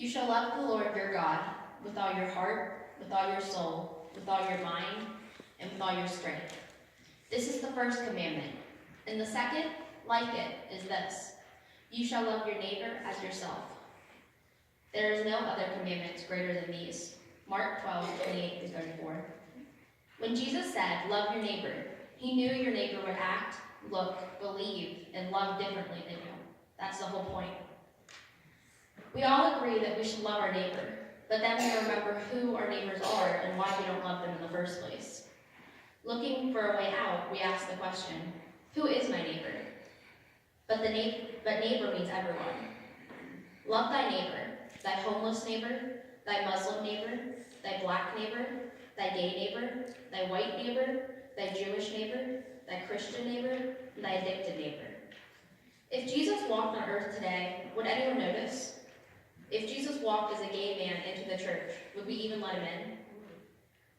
You shall love the Lord your God with all your heart, with all your soul, with all your mind, and with all your strength. This is the first commandment. And the second, like it, is this: you shall love your neighbor as yourself. There is no other commandment greater than these. Mark 12:28-34. When Jesus said, love your neighbor, he knew your neighbor would act, look, believe, and love differently than you. That's the whole point. We all agree that we should love our neighbor, but then we remember who our neighbors are and why we don't love them in the first place. Looking for a way out, we ask the question, who is my neighbor? But neighbor means everyone. Love thy neighbor, thy homeless neighbor, thy Muslim neighbor, thy black neighbor, thy gay neighbor, thy white neighbor, thy Jewish neighbor, thy Christian neighbor, and thy addicted neighbor. If Jesus walked on earth today, would anyone notice? If Jesus walked as a gay man into the church, would we even let him in?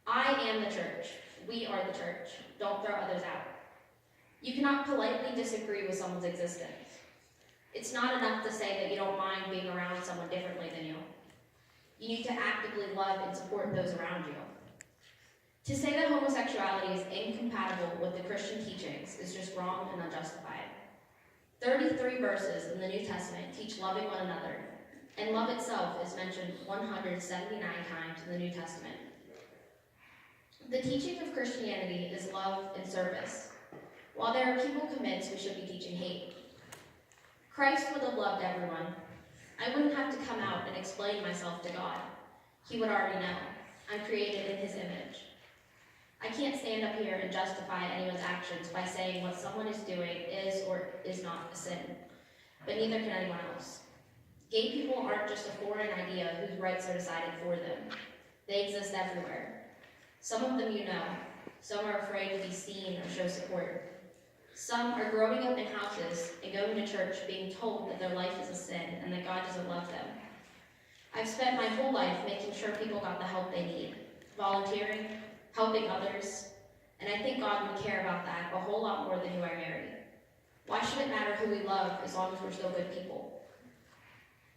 I am the church. We are the church. Don't throw others out. You cannot politely disagree with someone's existence. It's not enough to say that you don't mind being around someone differently than you. You need to actively love and support those around you. To say that homosexuality is incompatible with the Christian teachings is just wrong and unjustified. 33 verses in the New Testament teach loving one another, and love itself is mentioned 179 times in the New Testament. The teaching of Christianity is love and service, while there are people convinced we should be teaching hate. Christ would have loved everyone. I wouldn't have to come out and explain myself to God. He would already know. I'm created in his image. I can't stand up here and justify anyone's actions by saying what someone is doing is or is not a sin, but neither can anyone else. Gay people aren't just a foreign idea whose rights are decided for them. They exist everywhere. Some of them you know. Some are afraid to be seen or show support. Some are growing up in houses and going to church being told that their life is a sin and that God doesn't love them. I've spent my whole life making sure people got the help they need, volunteering, helping others, and I think God would care about that a whole lot more than who I marry. Why should it matter who we love as long as we're still good people?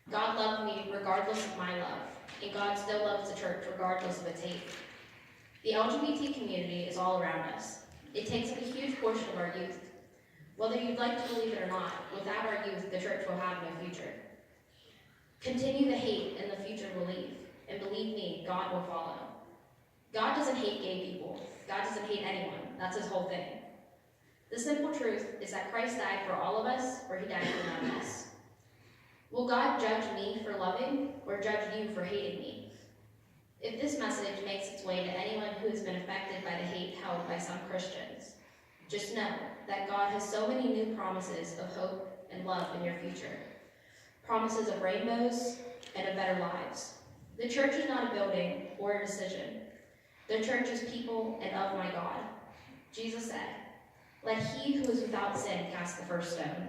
God loved me regardless of my love, and God still loves the church regardless of its hate. The LGBT community is all around us. It takes up a huge portion of our youth. Whether you'd like to believe it or not, without our youth, the church will have no future. Continue the hate and the future will leave, and believe me, God will follow. God doesn't hate gay people. God doesn't hate anyone. That's his whole thing. The simple truth is that Christ died for all of us, or he died for none of us. Will God judge me for loving, or judge you for hating me? If this message makes its way to anyone who has been affected by the hate held by some Christians, just know that God has so many new promises of hope and love in your future. Promises of rainbows and of better lives. The church is not a building or a decision. The church is people and of my God. Jesus said, let he who is without sin cast the first stone.